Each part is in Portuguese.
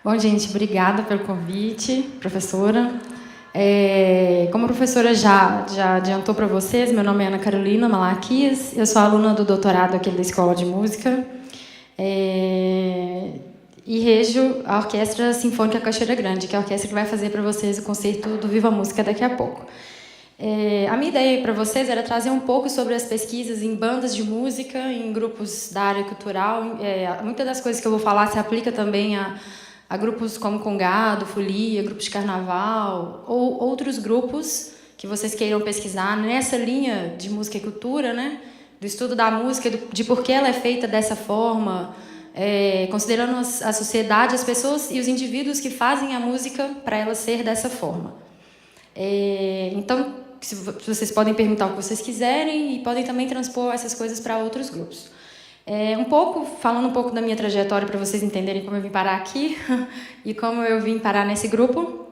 Bom, gente, obrigada pelo convite, professora. Como a professora já adiantou para vocês, meu nome é Ana Carolina Malaquias, eu sou aluna do doutorado aqui da Escola de Música e rejo a Orquestra Sinfônica Cachoeira Grande, que é a orquestra que vai fazer para vocês o concerto do Viva Música daqui a pouco. A minha ideia para vocês era trazer um pouco sobre as pesquisas em bandas de música, em grupos da área cultural. Muitas das coisas que eu vou falar se aplica também a grupos como Congado, Folia, grupos de carnaval, ou outros grupos que vocês queiram pesquisar nessa linha de música e cultura, né? Do estudo da música, de por que ela é feita dessa forma, considerando a sociedade, as pessoas e os indivíduos que fazem a música para ela ser dessa forma. Então, vocês podem perguntar o que vocês quiserem e podem também transpor essas coisas para outros grupos. Falando um pouco da minha trajetória para vocês entenderem como eu vim parar aqui e como eu vim parar nesse grupo.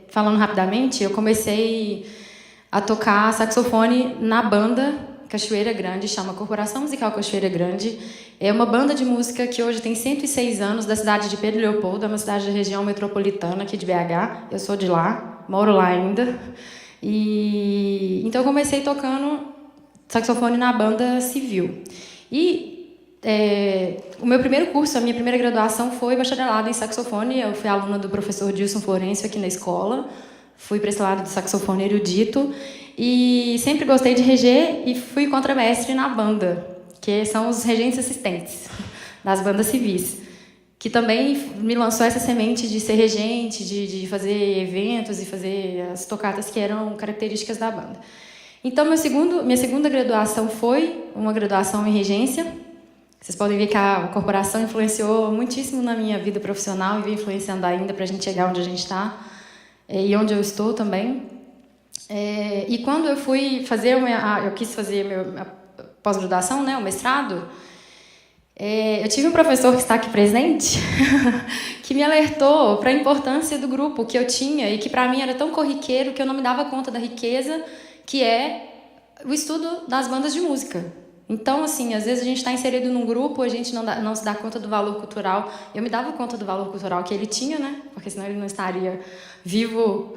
Falando rapidamente, eu comecei a tocar saxofone na banda Cachoeira Grande, chama Corporação Musical Cachoeira Grande. É uma banda de música que hoje tem 106 anos, da cidade de Pedro Leopoldo, é uma cidade da região metropolitana aqui de BH. Eu sou de lá, moro lá ainda. Então eu comecei tocando saxofone na banda civil. O meu primeiro curso, a minha primeira graduação foi bacharelado em saxofone. Eu fui aluna do professor Dilson Florencio aqui na escola. Fui para esse lado do saxofone erudito. E sempre gostei de reger e fui contramestre na banda, que são os regentes assistentes das bandas civis, que também me lançou essa semente de ser regente, de fazer eventos e fazer as tocatas que eram características da banda. Então, minha segunda graduação foi uma graduação em regência. Vocês podem ver que a corporação influenciou muitíssimo na minha vida profissional e vem influenciando ainda para a gente chegar onde a gente está e onde eu estou também. E quando eu fui fazer eu quis fazer minha pós-graduação, né, o mestrado, eu tive um professor que está aqui presente que me alertou para a importância do grupo que eu tinha e que para mim era tão corriqueiro que eu não me dava conta da riqueza que é o estudo das bandas de música. Então, assim, às vezes a gente está inserido num grupo, a gente não se dá conta do valor cultural. Eu me dava conta do valor cultural que ele tinha, né? Porque senão ele não estaria vivo,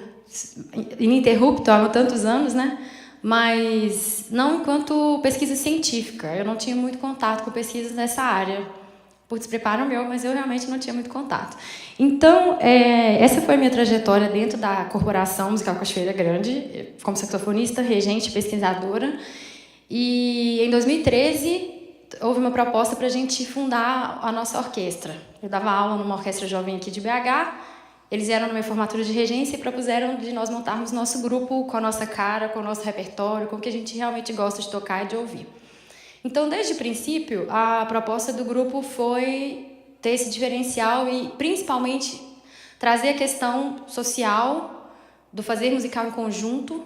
ininterrupto há tantos anos, né? Mas não enquanto pesquisa científica. Eu não tinha muito contato com pesquisas nessa área, por despreparo meu, mas eu realmente não tinha muito contato. Então, essa foi a minha trajetória dentro da Corporação Musical Cachoeira Grande, como saxofonista, regente, pesquisadora. E em 2013 houve uma proposta para a gente fundar a nossa orquestra. Eu dava aula numa orquestra jovem aqui de BH. Eles vieram na minha formatura de regência e propuseram de nós montarmos nosso grupo com a nossa cara, com o nosso repertório, com o que a gente realmente gosta de tocar e de ouvir. Então, desde o princípio, a proposta do grupo foi ter esse diferencial e, principalmente, trazer a questão social do fazer musical em conjunto,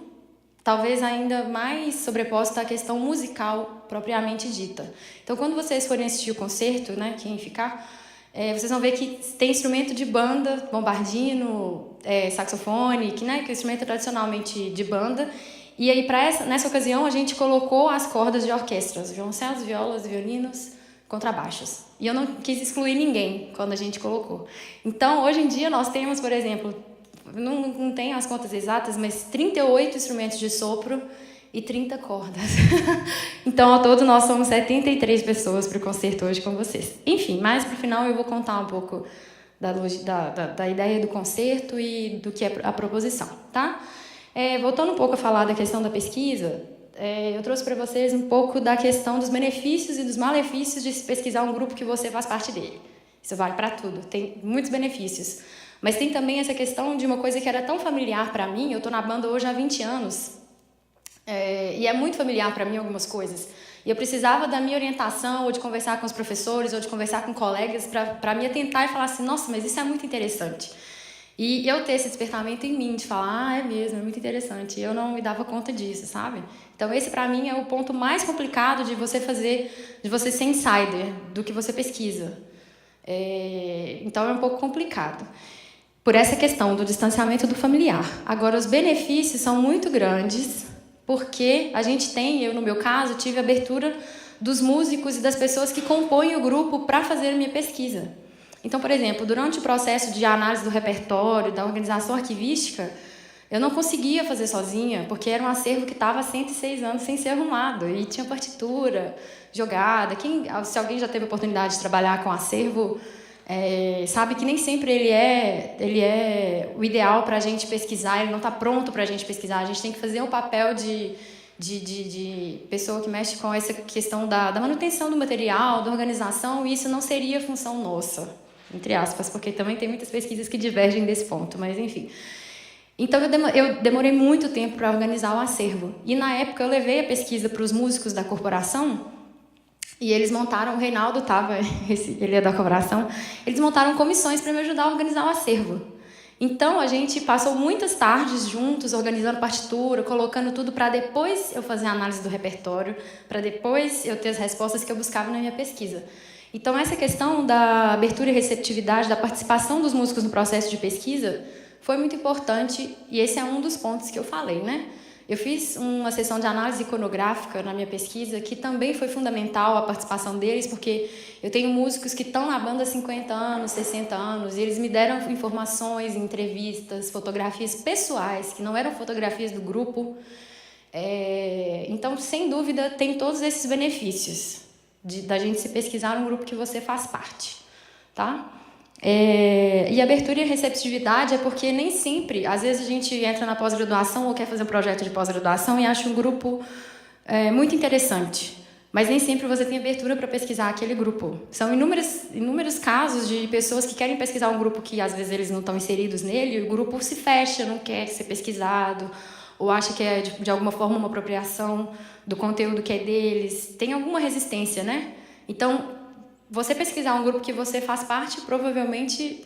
talvez ainda mais sobreposta à questão musical propriamente dita. Então, quando vocês forem assistir o concerto, né, quem ficar, vocês vão ver que tem instrumento de banda, bombardino, saxofone, que é instrumento tradicionalmente de banda. E aí, nessa ocasião, a gente colocou as cordas de orquestras, violoncelos, violas, violinos, contrabaixos. E eu não quis excluir ninguém quando a gente colocou. Então, hoje em dia, nós temos, por exemplo, não tenho as contas exatas, mas 38 instrumentos de sopro e 30 cordas. Então, ao todo, nós somos 73 pessoas para o concerto hoje com vocês. Enfim, mais para o final eu vou contar um pouco da ideia do concerto e do que é a proposição, tá? Voltando um pouco a falar da questão da pesquisa, eu trouxe para vocês um pouco da questão dos benefícios e dos malefícios de se pesquisar um grupo que você faz parte dele. Isso vale para tudo, tem muitos benefícios. Mas tem também essa questão de uma coisa que era tão familiar para mim. Eu estou na banda hoje há 20 anos e é muito familiar para mim algumas coisas. E eu precisava da minha orientação, ou de conversar com os professores, ou de conversar com colegas para me atentar e falar assim, nossa, mas isso é muito interessante. E eu ter esse despertamento em mim, de falar, é mesmo, é muito interessante. E eu não me dava conta disso, sabe? Então, esse, para mim, é o ponto mais complicado de você ser insider do que você pesquisa. Então, é um pouco complicado. Por essa questão do distanciamento do familiar. Agora, os benefícios são muito grandes, porque a gente tem, eu no meu caso, tive abertura dos músicos e das pessoas que compõem o grupo para fazer a minha pesquisa. Então, por exemplo, durante o processo de análise do repertório, da organização arquivística, eu não conseguia fazer sozinha, porque era um acervo que estava há 106 anos sem ser arrumado, e tinha partitura jogada. Se alguém já teve a oportunidade de trabalhar com acervo, sabe que nem sempre ele é o ideal para a gente pesquisar, ele não está pronto para a gente pesquisar. A gente tem que fazer um papel de pessoa que mexe com essa questão da manutenção do material, da organização, e isso não seria função nossa, entre aspas, porque também tem muitas pesquisas que divergem desse ponto, mas enfim. Então, eu demorei muito tempo para organizar o acervo. E, na época, eu levei a pesquisa para os músicos da corporação e eles montaram, o Reinaldo estava, ele é da corporação, eles montaram comissões para me ajudar a organizar o acervo. Então, a gente passou muitas tardes juntos, organizando partitura, colocando tudo para depois eu fazer a análise do repertório, para depois eu ter as respostas que eu buscava na minha pesquisa. Então, essa questão da abertura e receptividade, da participação dos músicos no processo de pesquisa, foi muito importante, e esse é um dos pontos que eu falei, né? Eu fiz uma sessão de análise iconográfica na minha pesquisa, que também foi fundamental a participação deles, porque eu tenho músicos que estão na banda há 50 anos, 60 anos, e eles me deram informações, entrevistas, fotografias pessoais, que não eram fotografias do grupo. Então, sem dúvida, tem todos esses benefícios da gente se pesquisar num grupo que você faz parte, tá? E abertura e receptividade é porque nem sempre, às vezes a gente entra na pós-graduação ou quer fazer um projeto de pós-graduação e acha um grupo muito interessante, mas nem sempre você tem abertura para pesquisar aquele grupo. São inúmeros casos de pessoas que querem pesquisar um grupo que às vezes eles não estão inseridos nele, e o grupo se fecha, não quer ser pesquisado, ou acha que é de alguma forma uma apropriação do conteúdo que é deles, tem alguma resistência, né? Então, você pesquisar um grupo que você faz parte, provavelmente,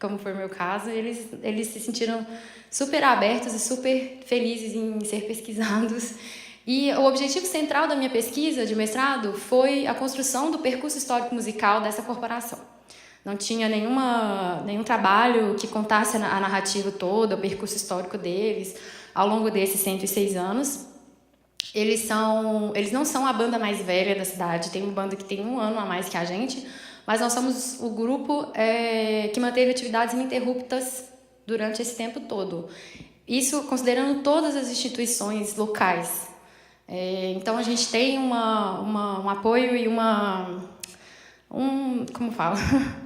como foi o meu caso, eles se sentiram super abertos e super felizes em ser pesquisados. E o objetivo central da minha pesquisa de mestrado foi a construção do percurso histórico musical dessa corporação. Não tinha nenhum trabalho que contasse a narrativa toda, o percurso histórico deles, ao longo desses 106 anos. Eles não são a banda mais velha da cidade, tem uma banda que tem 1 ano a mais que a gente, mas nós somos o grupo que manteve atividades ininterruptas durante esse tempo todo. Isso considerando todas as instituições locais. Então, a gente tem um apoio e como fala?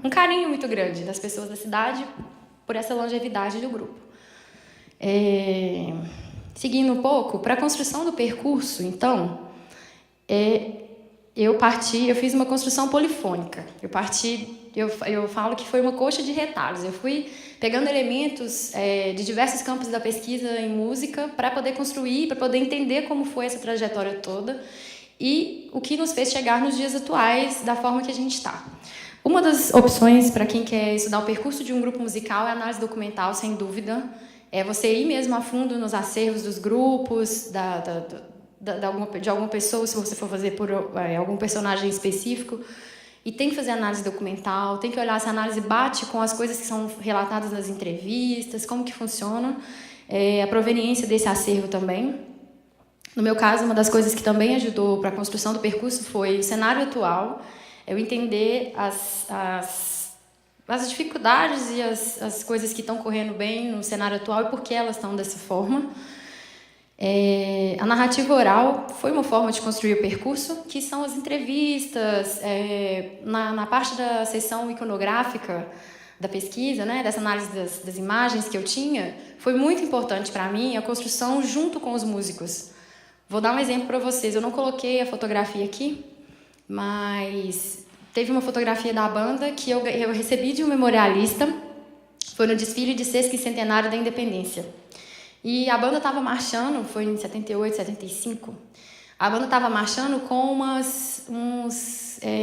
Um carinho muito grande das pessoas da cidade por essa longevidade do grupo. Seguindo um pouco, para a construção do percurso, então, eu fiz uma construção polifônica. Eu falo que foi uma coxa de retalhos. Eu fui pegando elementos de diversos campos da pesquisa em música para poder construir, para poder entender como foi essa trajetória toda e o que nos fez chegar nos dias atuais da forma que a gente está. Uma das opções para quem quer estudar o percurso de um grupo musical é a análise documental, sem dúvida. É você ir mesmo a fundo nos acervos dos grupos, de alguma pessoa, se você for fazer por algum personagem específico. E tem que fazer análise documental, tem que olhar se a análise bate com as coisas que são relatadas nas entrevistas, como que funciona, a proveniência desse acervo também. No meu caso, uma das coisas que também ajudou para a construção do percurso foi o cenário atual, eu entender as dificuldades e as coisas que estão correndo bem no cenário atual e por que elas estão dessa forma. A narrativa oral foi uma forma de construir o percurso, que são as entrevistas, na parte da seção iconográfica da pesquisa, né, dessa análise das imagens que eu tinha, foi muito importante para mim a construção junto com os músicos. Vou dar um exemplo para vocês. Eu não coloquei a fotografia aqui, mas teve uma fotografia da banda que eu recebi de um memorialista, foi no desfile de 6º da Independência. E a banda estava marchando, foi em 78, 75, a banda estava marchando com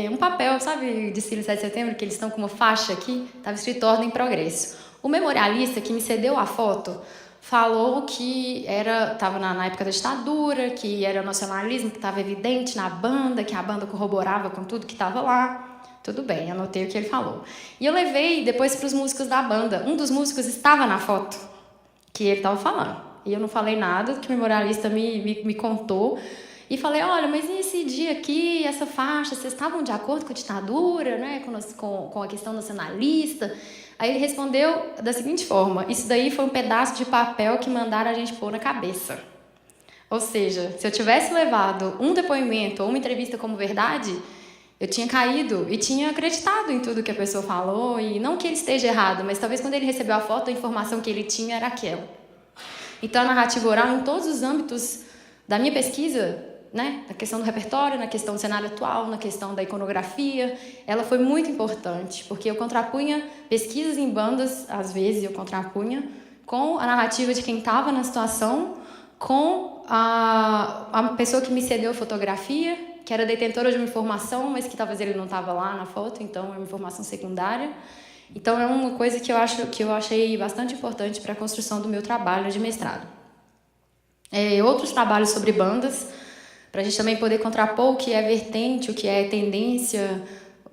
um papel, sabe, desfile 7 de setembro, que eles estão com uma faixa aqui, estava escrito Ordem e Progresso. O memorialista que me cedeu a foto falou que estava na época da ditadura, que era o nacionalismo que estava evidente na banda, que a banda corroborava com tudo que estava lá. Tudo bem, anotei o que ele falou. E eu levei depois para os músicos da banda. Um dos músicos estava na foto que ele estava falando. E eu não falei nada, que o memorialista me contou. E falei, olha, mas e esse dia aqui, essa faixa, vocês estavam de acordo com a ditadura, né, com a questão nacionalista? Aí ele respondeu da seguinte forma, isso daí foi um pedaço de papel que mandaram a gente pôr na cabeça. Ou seja, se eu tivesse levado um depoimento ou uma entrevista como verdade, eu tinha caído e tinha acreditado em tudo que a pessoa falou, e não que ele esteja errado, mas talvez quando ele recebeu a foto, a informação que ele tinha era aquela. Então, a narrativa oral, em todos os âmbitos da minha pesquisa, né, na questão do repertório, na questão do cenário atual, na questão da iconografia, ela foi muito importante, porque eu contrapunha pesquisas em bandas, às vezes eu contrapunha, com a narrativa de quem estava na situação, com a pessoa que me cedeu a fotografia, que era detentora de uma informação, mas que talvez ele não estava lá na foto, então é uma informação secundária. Então, é uma coisa que eu achei bastante importante para a construção do meu trabalho de mestrado. Outros trabalhos sobre bandas, para a gente também poder contrapor o que é vertente, o que é tendência,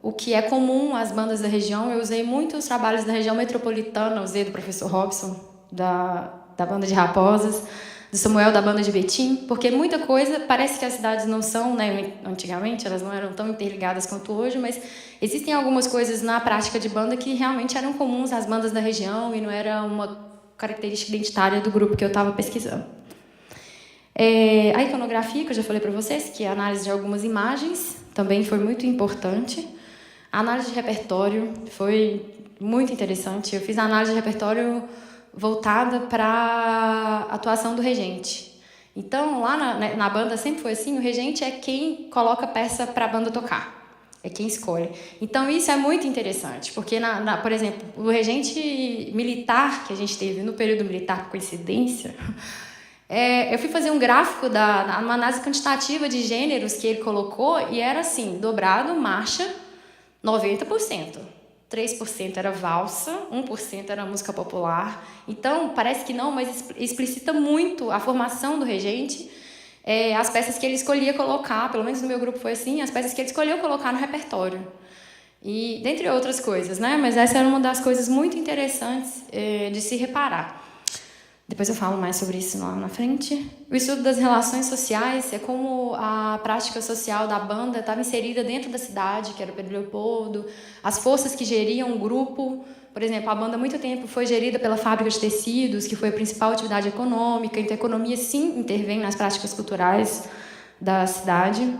o que é comum às bandas da região. Eu usei muitos trabalhos da região metropolitana, usei do professor Robson, da banda de Raposas, do Samuel, da banda de Betim, porque muita coisa, parece que as cidades não são, né, antigamente elas não eram tão interligadas quanto hoje, mas existem algumas coisas na prática de banda que realmente eram comuns às bandas da região e não era uma característica identitária do grupo que eu estava pesquisando. A iconografia, que eu já falei para vocês, que é a análise de algumas imagens, também foi muito importante. A análise de repertório foi muito interessante. Eu fiz a análise de repertório voltada para a atuação do regente. Então, lá na banda sempre foi assim, o regente é quem coloca a peça para a banda tocar, é quem escolhe. Então, isso é muito interessante, porque, por exemplo, o regente militar que a gente teve no período militar, por coincidência, eu fui fazer um gráfico uma análise quantitativa de gêneros que ele colocou, e era assim, dobrado, marcha, 90%. 3% era valsa, 1% era música popular. Então, parece que não, mas explicita muito a formação do regente, as peças que ele escolhia colocar, pelo menos no meu grupo foi assim, as peças que ele escolheu colocar no repertório. E, dentre outras coisas, né? Mas essa era uma das coisas muito interessantes de se reparar. Depois eu falo mais sobre isso lá na frente. O estudo das relações sociais é como a prática social da banda estava inserida dentro da cidade, que era o Pedro Leopoldo, as forças que geriam o grupo. Por exemplo, a banda há muito tempo foi gerida pela fábrica de tecidos, que foi a principal atividade econômica, então a economia sim intervém nas práticas culturais da cidade.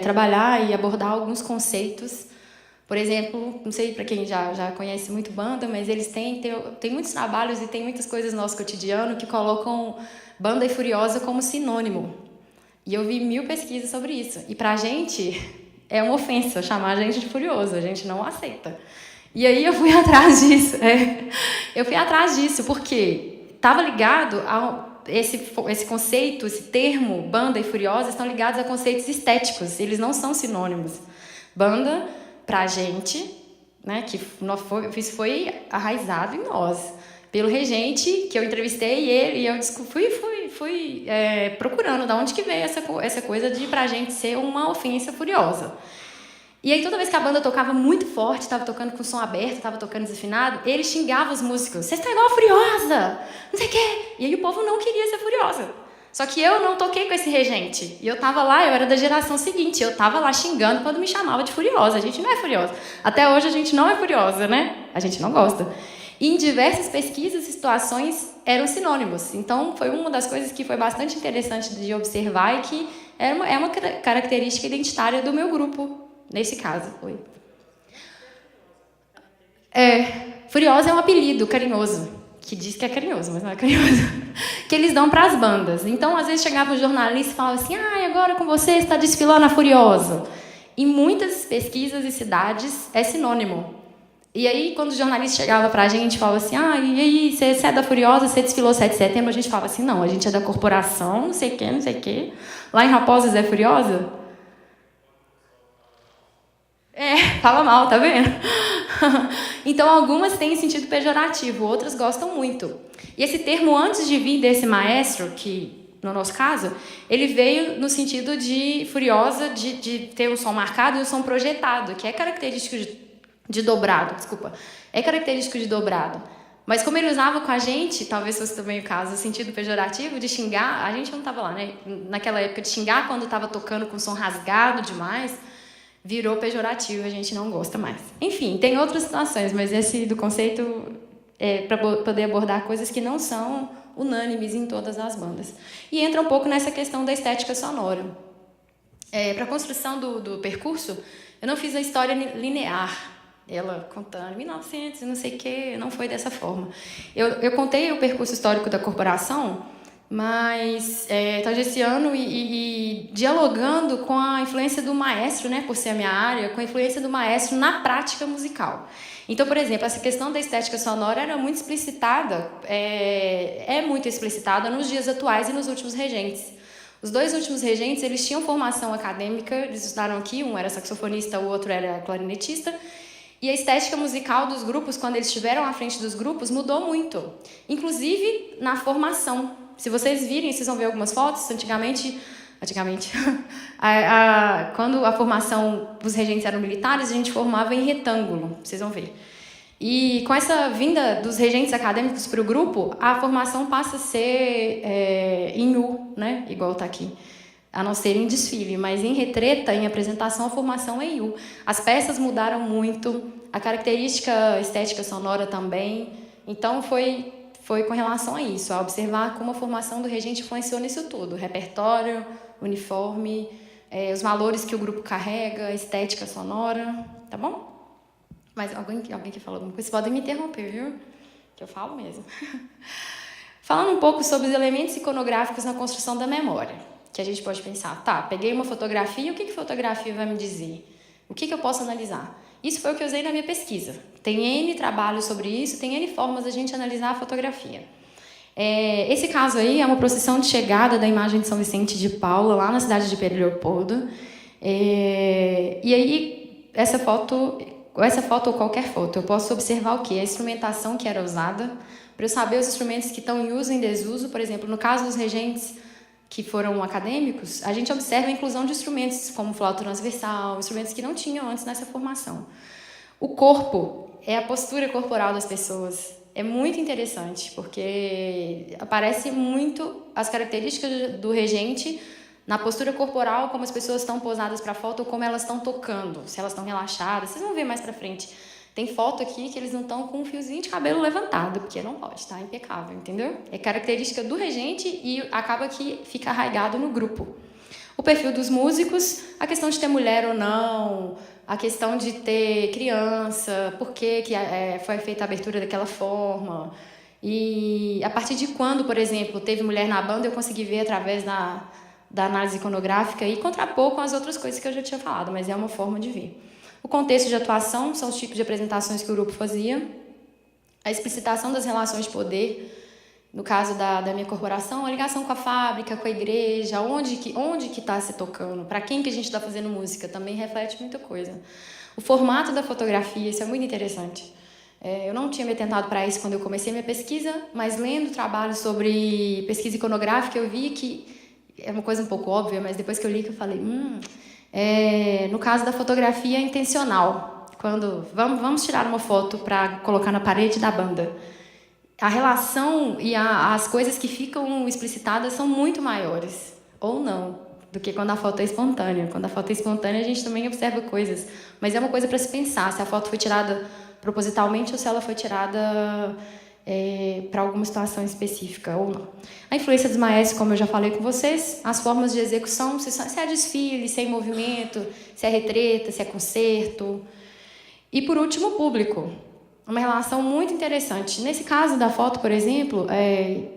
Trabalhar e abordar alguns conceitos. Por exemplo, não sei para quem já conhece muito banda, mas eles têm muitos trabalhos e tem muitas coisas no nosso cotidiano que colocam banda e furiosa como sinônimo. E eu vi 1000 pesquisas sobre isso. E para a gente é uma ofensa chamar a gente de furioso, a gente não aceita. E aí eu fui atrás disso. Eu fui atrás disso porque estava ligado a esse conceito, esse termo, banda e furiosa, estão ligados a conceitos estéticos, eles não são sinônimos. Banda, para a gente, né, que isso foi arraizado em nós, pelo regente, que eu entrevistei ele, e eu fui procurando de onde que veio essa coisa de pra gente ser uma ofensa furiosa. E aí, toda vez que a banda tocava muito forte, estava tocando com som aberto, estava tocando desafinado, ele xingava os músicos. Vocês estão igual a Furiosa! Não sei o quê! E aí o povo não queria ser Furiosa. Só que eu não toquei com esse regente. E eu estava lá, eu era da geração seguinte. Eu estava lá xingando quando me chamava de Furiosa. A gente não é Furiosa. Até hoje a gente não é Furiosa, né? A gente não gosta. E em diversas pesquisas e situações eram sinônimos. Então, foi uma das coisas que foi bastante interessante de observar e que é uma característica identitária do meu grupo. Nesse caso, foi. Furiosa é um apelido carinhoso, que diz que é carinhoso, mas não é carinhoso, que eles dão para as bandas. Então, às vezes, chegava um jornalista e falava assim, agora com você está desfilando a Furiosa. Em muitas pesquisas e cidades, é sinônimo. E aí, quando o jornalista chegava para a gente e falava assim, e aí, você é da Furiosa, você desfilou 7 de setembro, a gente falava assim, não, a gente é da corporação, não sei o quê, não sei o quê. Lá em Raposas é Furiosa? Fala mal, tá vendo? Então, algumas têm sentido pejorativo, outras gostam muito. E esse termo, antes de vir desse maestro, que, no nosso caso, ele veio no sentido de furiosa, de ter um som marcado e um som projetado, que é característico de dobrado, desculpa. É característico de dobrado. Mas como ele usava com a gente, talvez fosse também o caso, o sentido pejorativo de xingar, a gente não estava lá, né? Naquela época de xingar quando estava tocando com som rasgado demais, virou pejorativo, a gente não gosta mais. Enfim, tem outras situações, mas esse do conceito é para poder abordar coisas que não são unânimes em todas as bandas. E entra um pouco nessa questão da estética sonora. Para a construção do percurso, eu não fiz a história linear, ela contando 1900 e não sei o que, não foi dessa forma. Eu contei o percurso histórico da corporação, mas tangenciando e dialogando com a influência do maestro, né, por ser a minha área, com a influência do maestro na prática musical. Então, por exemplo, essa questão da estética sonora era muito explicitada, é muito explicitada nos dias atuais e nos últimos regentes. Os dois últimos regentes, eles tinham formação acadêmica, eles estudaram aqui, um era saxofonista, o outro era clarinetista, e a estética musical dos grupos, quando eles estiveram à frente dos grupos, mudou muito, inclusive na formação. Se vocês virem, vocês vão ver algumas fotos, antigamente quando a formação dos regentes eram militares, a gente formava em retângulo, vocês vão ver. E com essa vinda dos regentes acadêmicos para o grupo, a formação passa a ser em U, né? Igual está aqui. A não ser em desfile, mas em retreta, em apresentação, a formação é em U. As peças mudaram muito, a característica estética sonora também. Então, foi com relação a isso, a observar como a formação do regente influenciou nisso tudo. O repertório, o uniforme, os valores que o grupo carrega, a estética sonora, tá bom? Mas alguém que falou alguma coisa, vocês podem me interromper, viu? Que eu falo mesmo. Falando um pouco sobre os elementos iconográficos na construção da memória, que a gente pode pensar, tá, peguei uma fotografia, o que fotografia vai me dizer? O que eu posso analisar? Isso foi o que eu usei na minha pesquisa. Tem N trabalhos sobre isso, tem N formas da gente analisar a fotografia. Esse caso aí é uma procissão de chegada da imagem de São Vicente de Paula, lá na cidade de Pedro Leopoldo. E aí, essa foto ou qualquer foto, eu posso observar o quê? A instrumentação que era usada, para eu saber os instrumentos que estão em uso e em desuso. Por exemplo, no caso dos regentes que foram acadêmicos, a gente observa a inclusão de instrumentos como flauta transversal, instrumentos que não tinham antes nessa formação. O corpo é a postura corporal das pessoas. É muito interessante, porque aparece muito as características do regente na postura corporal, como as pessoas estão posadas para a foto ou como elas estão tocando, se elas estão relaxadas. Vocês vão ver mais para frente. Tem foto aqui que eles não estão com um fiozinho de cabelo levantado, porque não pode, tá? Impecável, entendeu? É característica do regente e acaba que fica arraigado no grupo. O perfil dos músicos, a questão de ter mulher ou não, a questão de ter criança, por que foi feita a abertura daquela forma. E a partir de quando, por exemplo, teve mulher na banda, eu consegui ver através da análise iconográfica e contrapor com as outras coisas que eu já tinha falado, mas é uma forma de ver. O contexto de atuação são os tipos de apresentações que o grupo fazia, a explicitação das relações de poder, no caso da minha corporação, a ligação com a fábrica, com a igreja, onde que está se tocando, para quem que a gente está fazendo música, também reflete muita coisa. O formato da fotografia, isso é muito interessante. Eu não tinha me atentado para isso quando eu comecei minha pesquisa, mas lendo trabalhos sobre pesquisa iconográfica, eu vi que é uma coisa um pouco óbvia, mas depois que eu li, que eu falei, no caso da fotografia intencional, quando vamos tirar uma foto para colocar na parede da banda, a relação e as coisas que ficam explicitadas são muito maiores, ou não, do que quando a foto é espontânea. Quando a foto é espontânea, a gente também observa coisas, mas é uma coisa para se pensar, se a foto foi tirada propositalmente ou se ela foi tirada para alguma situação específica ou não. A influência dos maestros, como eu já falei com vocês, as formas de execução, se é desfile, se é em movimento, se é retreta, se é concerto. E, por último, o público. Uma relação muito interessante. Nesse caso da foto, por exemplo,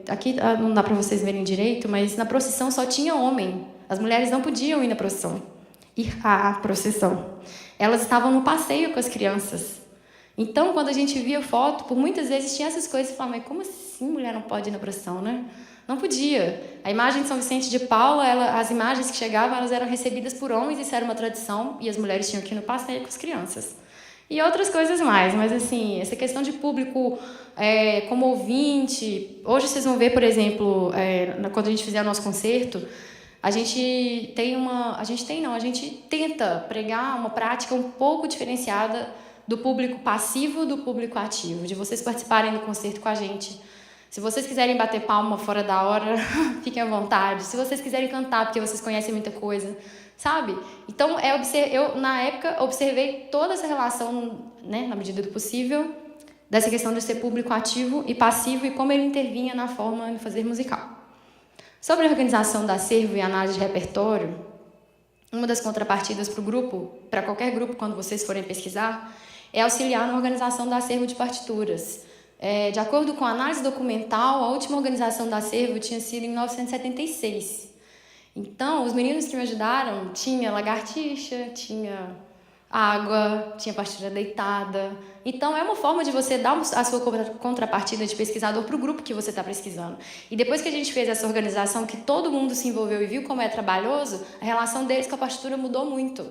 aqui não dá para vocês verem direito, mas na procissão só tinha homem. As mulheres não podiam ir na procissão. Ir à procissão. Elas estavam no passeio com as crianças. Então, quando a gente via foto, por muitas vezes tinha essas coisas e falava, mas como assim mulher não pode ir na procissão, né? Não podia. A imagem de São Vicente de Paula, as imagens que chegavam, elas eram recebidas por homens, isso era uma tradição, e as mulheres tinham que ir no passeio com as crianças. E outras coisas mais, mas assim, essa questão de público como ouvinte, hoje vocês vão ver, por exemplo, quando a gente fizer o nosso concerto, a gente tenta pregar uma prática um pouco diferenciada do público passivo do público ativo, de vocês participarem do concerto com a gente. Se vocês quiserem bater palma fora da hora, fiquem à vontade. Se vocês quiserem cantar, porque vocês conhecem muita coisa, sabe? Então, eu na época, observei toda essa relação, né, na medida do possível, dessa questão de ser público ativo e passivo e como ele intervinha na forma de fazer musical. Sobre a organização do acervo e análise de repertório, uma das contrapartidas para o grupo, para qualquer grupo, quando vocês forem pesquisar, é auxiliar na organização do acervo de partituras. De acordo com a análise documental, a última organização do acervo tinha sido em 1976. Então, os meninos que me ajudaram, tinha lagartixa, tinha água, tinha partitura deitada. Então, é uma forma de você dar a sua contrapartida de pesquisador para o grupo que você está pesquisando. E depois que a gente fez essa organização, que todo mundo se envolveu e viu como é trabalhoso, a relação deles com a partitura mudou muito.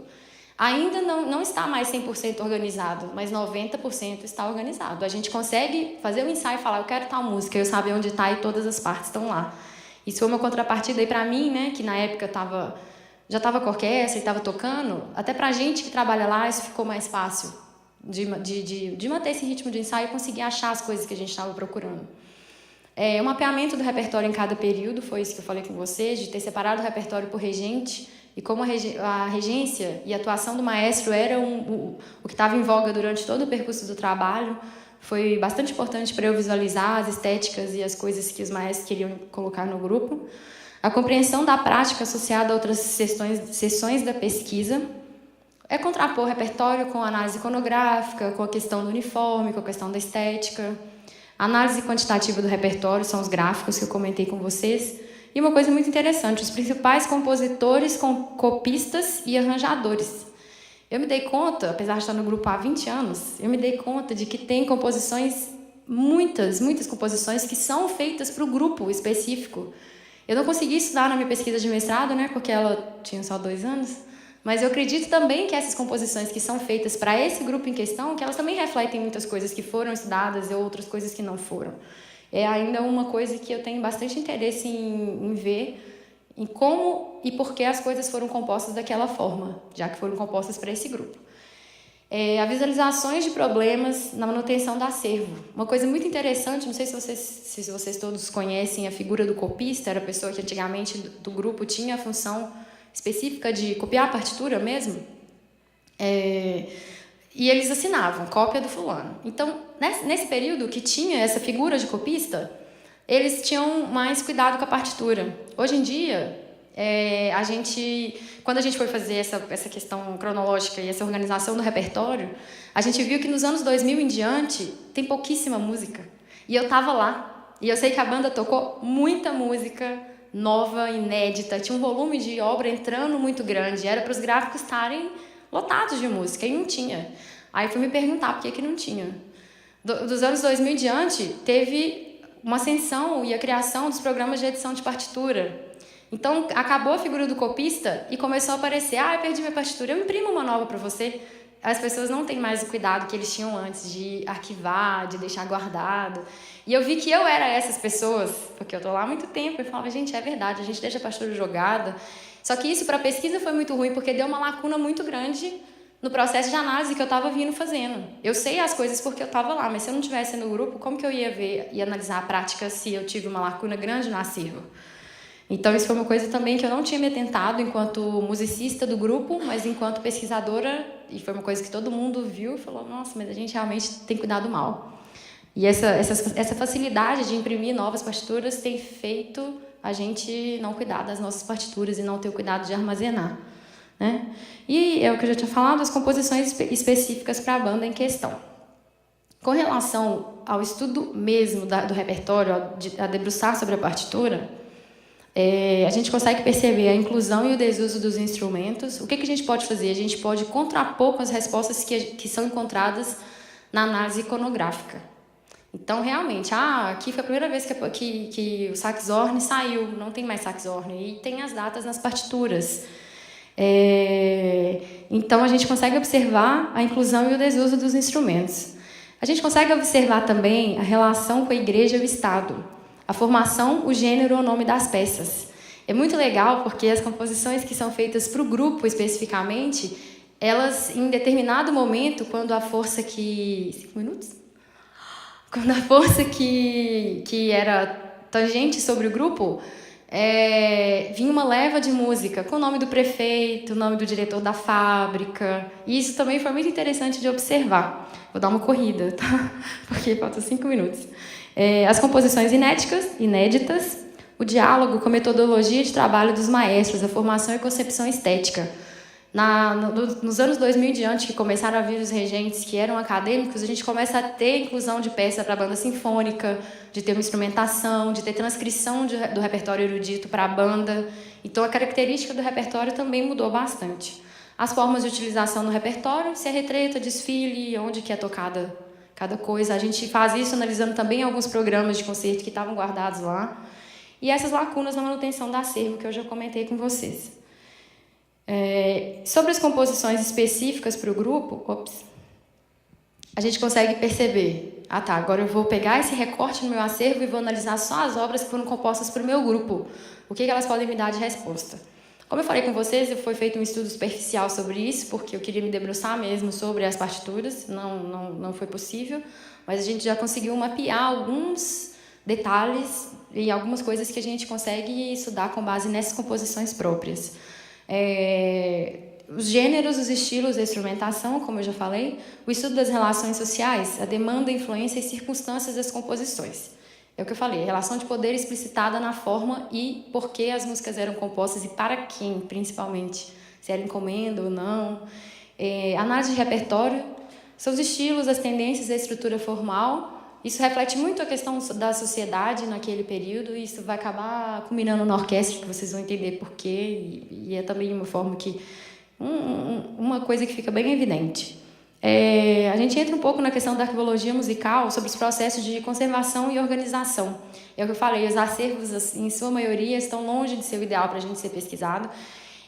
Ainda não está mais 100% organizado, mas 90% está organizado. A gente consegue fazer um ensaio e falar, eu quero tal música, eu saber onde está e todas as partes estão lá. Isso foi uma contrapartida aí para mim, né, que na época já estava com a orquestra e estava tocando. Até para a gente que trabalha lá, isso ficou mais fácil de manter esse ritmo de ensaio e conseguir achar as coisas que a gente estava procurando. O mapeamento do repertório em cada período, foi isso que eu falei com vocês, de ter separado o repertório por regente, e como a regência e a atuação do maestro era o que estava em voga durante todo o percurso do trabalho, foi bastante importante para eu visualizar as estéticas e as coisas que os maestros queriam colocar no grupo. A compreensão da prática associada a outras sessões da pesquisa é contrapor o repertório com a análise iconográfica, com a questão do uniforme, com a questão da estética. A análise quantitativa do repertório são os gráficos que eu comentei com vocês. E uma coisa muito interessante, os principais compositores, copistas e arranjadores. Eu me dei conta, apesar de estar no grupo há 20 anos, eu me dei conta de que tem composições, muitas composições que são feitas para o grupo específico. Eu não consegui estudar na minha pesquisa de mestrado, né, porque ela tinha só 2 anos, mas eu acredito também que essas composições que são feitas para esse grupo em questão, que elas também refletem muitas coisas que foram estudadas e outras coisas que não foram. É ainda uma coisa que eu tenho bastante interesse em ver, em como e por que as coisas foram compostas daquela forma, já que foram compostas para esse grupo. A visualizações de problemas na manutenção do acervo. Uma coisa muito interessante, não sei se vocês todos conhecem a figura do copista, era a pessoa que antigamente do grupo tinha a função específica de copiar a partitura mesmo. E eles assinavam, cópia do fulano. Então, nesse período que tinha essa figura de copista, eles tinham mais cuidado com a partitura. Hoje em dia, quando a gente foi fazer essa questão cronológica e essa organização do repertório, a gente viu que nos anos 2000 em diante, tem pouquíssima música. E eu estava lá. E eu sei que a banda tocou muita música nova, inédita. Tinha um volume de obra entrando muito grande. Era para os gráficos estarem lotados de música, e não tinha. Aí fui me perguntar por que não tinha. Dos anos 2000 em diante, teve uma ascensão e a criação dos programas de edição de partitura. Então, acabou a figura do copista e começou a aparecer, eu perdi minha partitura, eu imprimo uma nova para você. As pessoas não têm mais o cuidado que eles tinham antes de arquivar, de deixar guardado. E eu vi que eu era essas pessoas, porque eu estou lá há muito tempo, e falava, gente, é verdade, a gente deixa a partitura jogada. Só que isso para a pesquisa foi muito ruim, porque deu uma lacuna muito grande no processo de análise que eu estava vindo fazendo. Eu sei as coisas porque eu estava lá, mas se eu não estivesse no grupo, como que eu ia ver e analisar a prática se eu tive uma lacuna grande no acervo? Então, isso foi uma coisa também que eu não tinha me atentado enquanto musicista do grupo, mas enquanto pesquisadora, e foi uma coisa que todo mundo viu e falou, nossa, mas a gente realmente tem cuidado mal. E essa facilidade de imprimir novas partituras tem feito a gente não cuidar das nossas partituras e não ter o cuidado de armazenar, né? E é o que eu já tinha falado, as composições específicas para a banda em questão. Com relação ao estudo mesmo do repertório, a debruçar sobre a partitura, a gente consegue perceber a inclusão e o desuso dos instrumentos. O que a gente pode fazer? A gente pode contrapor com as respostas que são encontradas na análise iconográfica. Então, realmente, aqui foi a primeira vez que o saxhorn saiu, não tem mais saxhorn, e tem as datas nas partituras. Então, a gente consegue observar a inclusão e o desuso dos instrumentos. A gente consegue observar também a relação com a igreja e o Estado, a formação, o gênero ou o nome das peças. É muito legal porque as composições que são feitas para o grupo especificamente, elas, em determinado momento, quando a força que... 5 minutos? Quando a força que era tangente sobre o grupo, vinha uma leva de música com o nome do prefeito, o nome do diretor da fábrica. E isso também foi muito interessante de observar. Vou dar uma corrida, tá? Porque faltam 5 minutos. As composições inéditas, o diálogo com a metodologia de trabalho dos maestros, a formação e concepção estética. Nos anos 2000 em diante, que começaram a vir os regentes que eram acadêmicos, a gente começa a ter inclusão de peça para a banda sinfônica, de ter uma instrumentação, de ter transcrição do repertório erudito para a banda. Então, a característica do repertório também mudou bastante. As formas de utilização no repertório, se é retreta, desfile, onde que é tocada cada coisa. A gente faz isso analisando também alguns programas de concerto que estavam guardados lá. E essas lacunas na manutenção do acervo, que eu já comentei com vocês. Sobre as composições específicas para o grupo, a gente consegue perceber, agora eu vou pegar esse recorte no meu acervo e vou analisar só as obras que foram compostas para o meu grupo. O que elas podem me dar de resposta? Como eu falei com vocês, foi feito um estudo superficial sobre isso, porque eu queria me debruçar mesmo sobre as partituras, não foi possível, mas a gente já conseguiu mapear alguns detalhes e algumas coisas que a gente consegue estudar com base nessas composições próprias. Os gêneros, os estilos, a instrumentação, como eu já falei, o estudo das relações sociais, a demanda, a influência e circunstâncias das composições. É o que eu falei, a relação de poder explicitada na forma e por que as músicas eram compostas e para quem, principalmente, se era encomenda ou não. Análise de repertório, são os estilos, as tendências, a estrutura formal. Isso reflete muito a questão da sociedade naquele período e isso vai acabar culminando na orquestra, que vocês vão entender por quê, e é também uma forma que... uma coisa que fica bem evidente. A gente entra um pouco na questão da arqueologia musical, sobre os processos de conservação e organização. É o que eu falei, os acervos, em sua maioria, estão longe de ser o ideal para a gente ser pesquisado,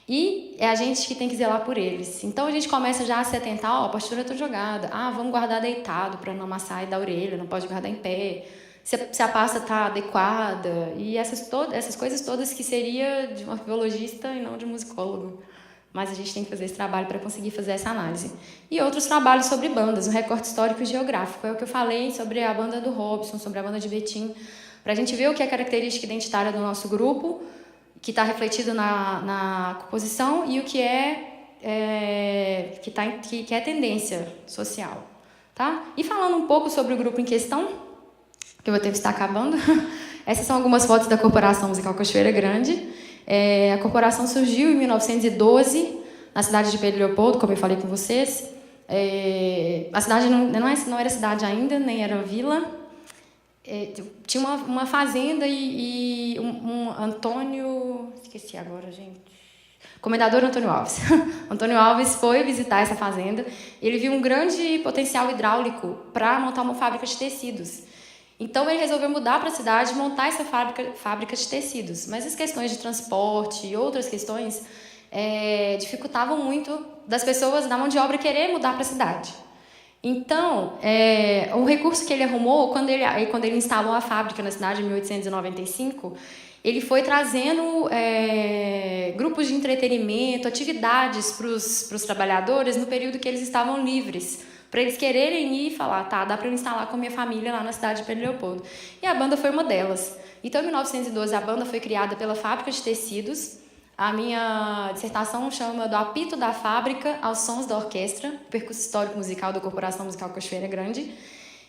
e é a gente que tem que zelar por eles. Então, a gente começa já a se atentar, a partitura está jogada, vamos guardar deitado para não amassar e da orelha, não pode guardar em pé, se a pasta está adequada, e essas coisas todas que seria de um arqueologista e não de um musicólogo. Mas a gente tem que fazer esse trabalho para conseguir fazer essa análise. E outros trabalhos sobre bandas, um recorte histórico e geográfico. É o que eu falei sobre a banda do Robson, sobre a banda de Betim, para a gente ver o que é característica identitária do nosso grupo, que está refletido na composição, e o que que é tendência social. Tá? E falando um pouco sobre o grupo em questão, que o meu tempo está acabando, essas são algumas fotos da Corporação Musical Cachoeira Grande. A corporação surgiu em 1912, na cidade de Pedro Leopoldo, como eu falei com vocês. A cidade não era cidade ainda, nem era vila. Tinha uma fazenda e um Antônio... Esqueci agora, gente. Comendador Antônio Alves. Antônio Alves foi visitar essa fazenda e ele viu um grande potencial hidráulico para montar uma fábrica de tecidos. Então, ele resolveu mudar para a cidade e montar essa fábrica de tecidos. Mas as questões de transporte e outras questões dificultavam muito das pessoas, da mão de obra, querer mudar para a cidade. Então, o recurso que ele arrumou, quando ele instalou a fábrica na cidade em 1895, ele foi trazendo grupos de entretenimento, atividades para os trabalhadores no período que eles estavam livres, para eles quererem ir e falar, dá para eu instalar com a minha família lá na cidade de Pedro Leopoldo. E a banda foi uma delas. Então, em 1912, a banda foi criada pela Fábrica de Tecidos. A minha dissertação chama do apito da fábrica aos sons da orquestra, percurso histórico musical da Corporação Musical Cachoeira Grande,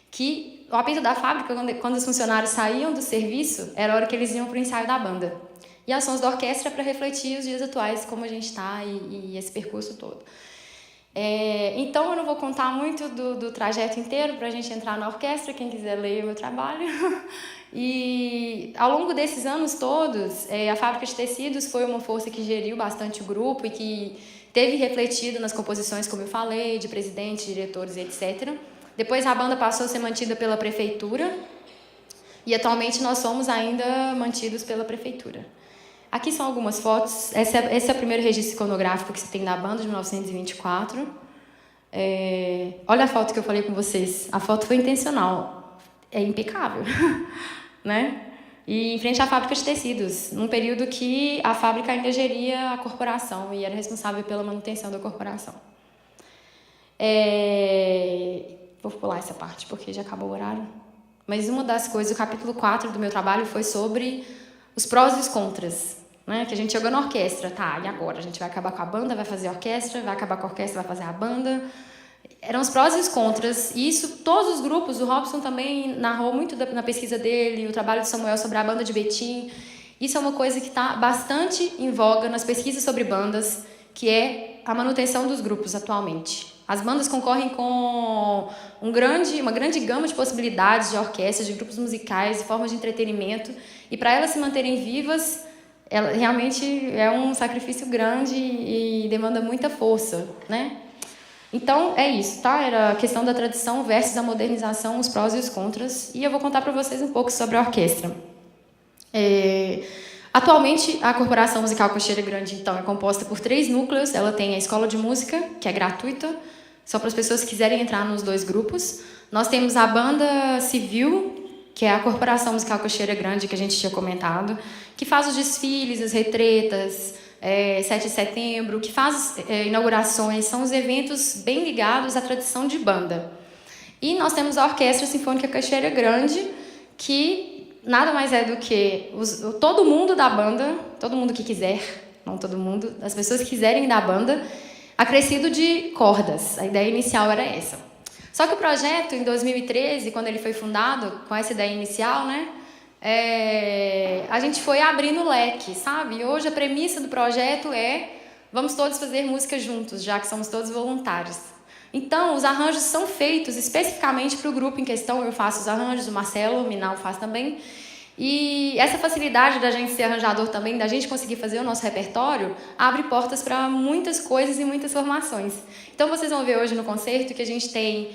que o apito da fábrica, quando os funcionários saíam do serviço, era a hora que eles iam para o ensaio da banda. E aos sons da orquestra para refletir os dias atuais, como a gente está e esse percurso todo. Então, eu não vou contar muito do trajeto inteiro para a gente entrar na orquestra, quem quiser ler o meu trabalho. E, ao longo desses anos todos, a Fábrica de Tecidos foi uma força que geriu bastante o grupo e que teve refletido nas composições, como eu falei, de presidentes, diretores, etc. Depois, a banda passou a ser mantida pela prefeitura e, atualmente, nós somos ainda mantidos pela prefeitura. Aqui são algumas fotos. Esse é o primeiro registro iconográfico que se tem da banda, de 1924. Olha a foto que eu falei com vocês. A foto foi intencional. É impecável. Né? E em frente à fábrica de tecidos, num período que a fábrica ainda geria a corporação e era responsável pela manutenção da corporação. Vou pular essa parte, porque já acabou o horário. Mas uma das coisas, o capítulo 4 do meu trabalho foi sobre os prós e os contras, né? Que a gente chegou na orquestra, tá, e agora? A gente vai acabar com a banda, vai fazer a orquestra, vai acabar com a orquestra, vai fazer a banda. Eram os prós e os contras, e isso, todos os grupos, o Robson também narrou muito na pesquisa dele, o trabalho de Samuel sobre a banda de Betim. Isso é uma coisa que está bastante em voga nas pesquisas sobre bandas, que é a manutenção dos grupos atualmente. As bandas concorrem com uma grande gama de possibilidades de orquestras, de grupos musicais, de formas de entretenimento, e para elas se manterem vivas, realmente é um sacrifício grande e demanda muita força, né? Então, é isso, tá? Era a questão da tradição versus a modernização, os prós e os contras, e eu vou contar para vocês um pouco sobre a orquestra. Atualmente, a Corporação Musical Cachoeira Grande, então, é composta por 3 núcleos. Ela tem a escola de música, que é gratuita, só para as pessoas que quiserem entrar nos 2 grupos. Nós temos a banda civil, que é a Corporação Musical Cachoeira Grande, que a gente tinha comentado, que faz os desfiles, as retretas, 7 de setembro, que faz inaugurações, são os eventos bem ligados à tradição de banda. E nós temos a Orquestra Sinfônica Cachoeira Grande, que nada mais é do que todo mundo da banda, todo mundo que quiser, não todo mundo, as pessoas que quiserem da banda, acrescido de cordas. A ideia inicial era essa. Só que o projeto, em 2013, quando ele foi fundado, com essa ideia inicial, né, a gente foi abrindo o leque, sabe? E hoje a premissa do projeto é: vamos todos fazer música juntos, já que somos todos voluntários. Então, os arranjos são feitos especificamente para o grupo em questão. Eu faço os arranjos, o Marcelo, o Minal faz também. E essa facilidade da gente ser arranjador também, da gente conseguir fazer o nosso repertório, abre portas para muitas coisas e muitas formações. Então, vocês vão ver hoje no concerto que a gente tem,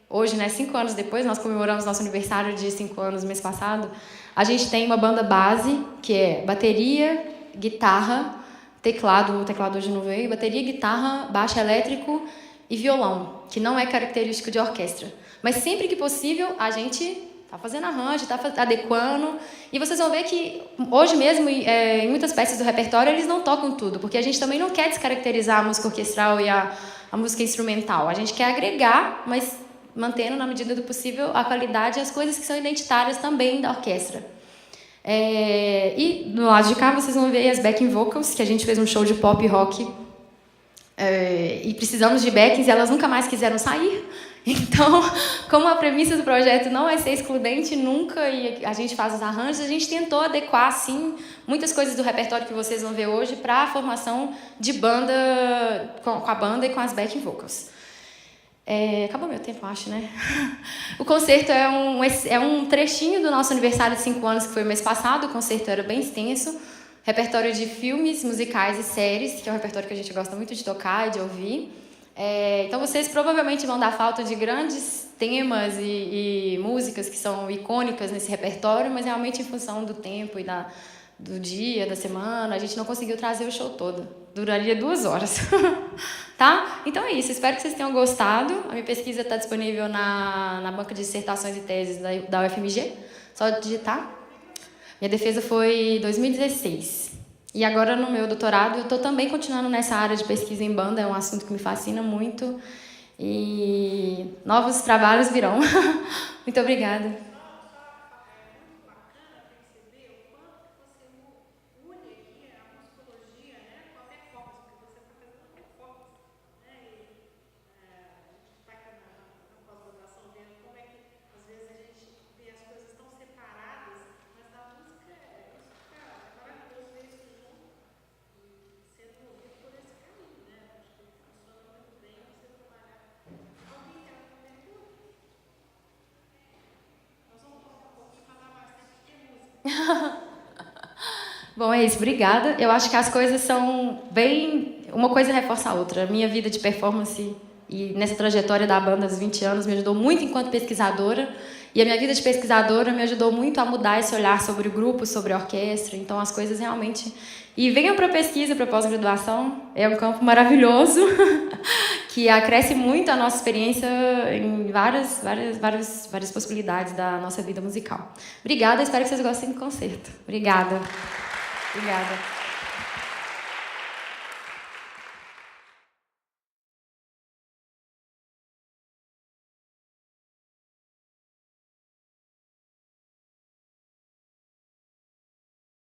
hoje, né, 5 anos depois, nós comemoramos nosso aniversário de 5 anos mês passado, a gente tem uma banda base, que é bateria, guitarra, teclado, o teclado hoje não veio, bateria, guitarra, baixo elétrico e violão, que não é característico de orquestra. Mas sempre que possível, a gente está fazendo arranjo, está adequando. E vocês vão ver que, hoje mesmo, em muitas peças do repertório, eles não tocam tudo, porque a gente também não quer descaracterizar a música orquestral e a música instrumental. A gente quer agregar, mas mantendo, na medida do possível, a qualidade e as coisas que são identitárias também da orquestra. E, do lado de cá, vocês vão ver as backing vocals, que a gente fez um show de pop e rock, e precisamos de backings, e elas nunca mais quiseram sair. Então, como a premissa do projeto não é ser excludente nunca, e a gente faz os arranjos, a gente tentou adequar, sim, muitas coisas do repertório que vocês vão ver hoje para a formação de banda, com a banda e com as backing vocals. Acabou meu tempo, acho, né? O concerto é um trechinho do nosso aniversário de 5 anos, que foi o mês passado. O concerto era bem extenso. Repertório de filmes, musicais e séries, que é um repertório que a gente gosta muito de tocar e de ouvir. Então, vocês provavelmente vão dar falta de grandes temas e músicas que são icônicas nesse repertório, mas realmente em função do tempo e do dia, da semana, a gente não conseguiu trazer o show todo. Duraria 2 horas. Tá? Então é isso. Espero que vocês tenham gostado. A minha pesquisa está disponível na banca de dissertações e teses da UFMG. Só digitar. Minha defesa foi em 2016. E agora, no meu doutorado, eu estou também continuando nessa área de pesquisa em banda. É um assunto que me fascina muito. E novos trabalhos virão. Muito obrigada. Bom, é isso. Obrigada. Eu acho que as coisas são bem... Uma coisa reforça a outra. A minha vida de performance e nessa trajetória da banda dos 20 anos me ajudou muito enquanto pesquisadora. E a minha vida de pesquisadora me ajudou muito a mudar esse olhar sobre o grupo, sobre a orquestra. Então, as coisas realmente... E venham para a pesquisa, para a pós-graduação. É um campo maravilhoso que acresce muito a nossa experiência em várias possibilidades da nossa vida musical. Obrigada. Espero que vocês gostem do concerto. Obrigada. Obrigada.